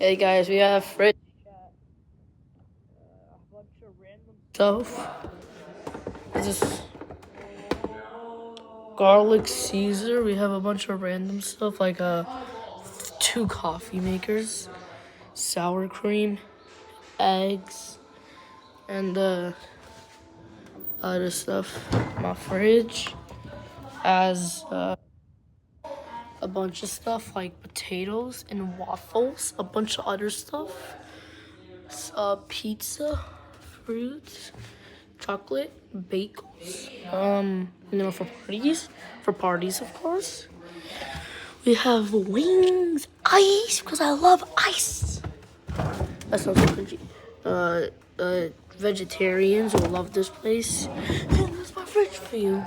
Hey guys, we have fridge a bunch of random stuff. This is garlic Caesar. We have a bunch of random stuff like 2 coffee makers, sour cream, eggs, and other stuff. My fridge has a bunch of stuff like potatoes and waffles, a bunch of other stuff, pizza, fruits, chocolate, bagels. For parties, of course. We have wings, ice, because I love ice. That sounds so cringy. Vegetarians will love this place. And that's my fridge for you.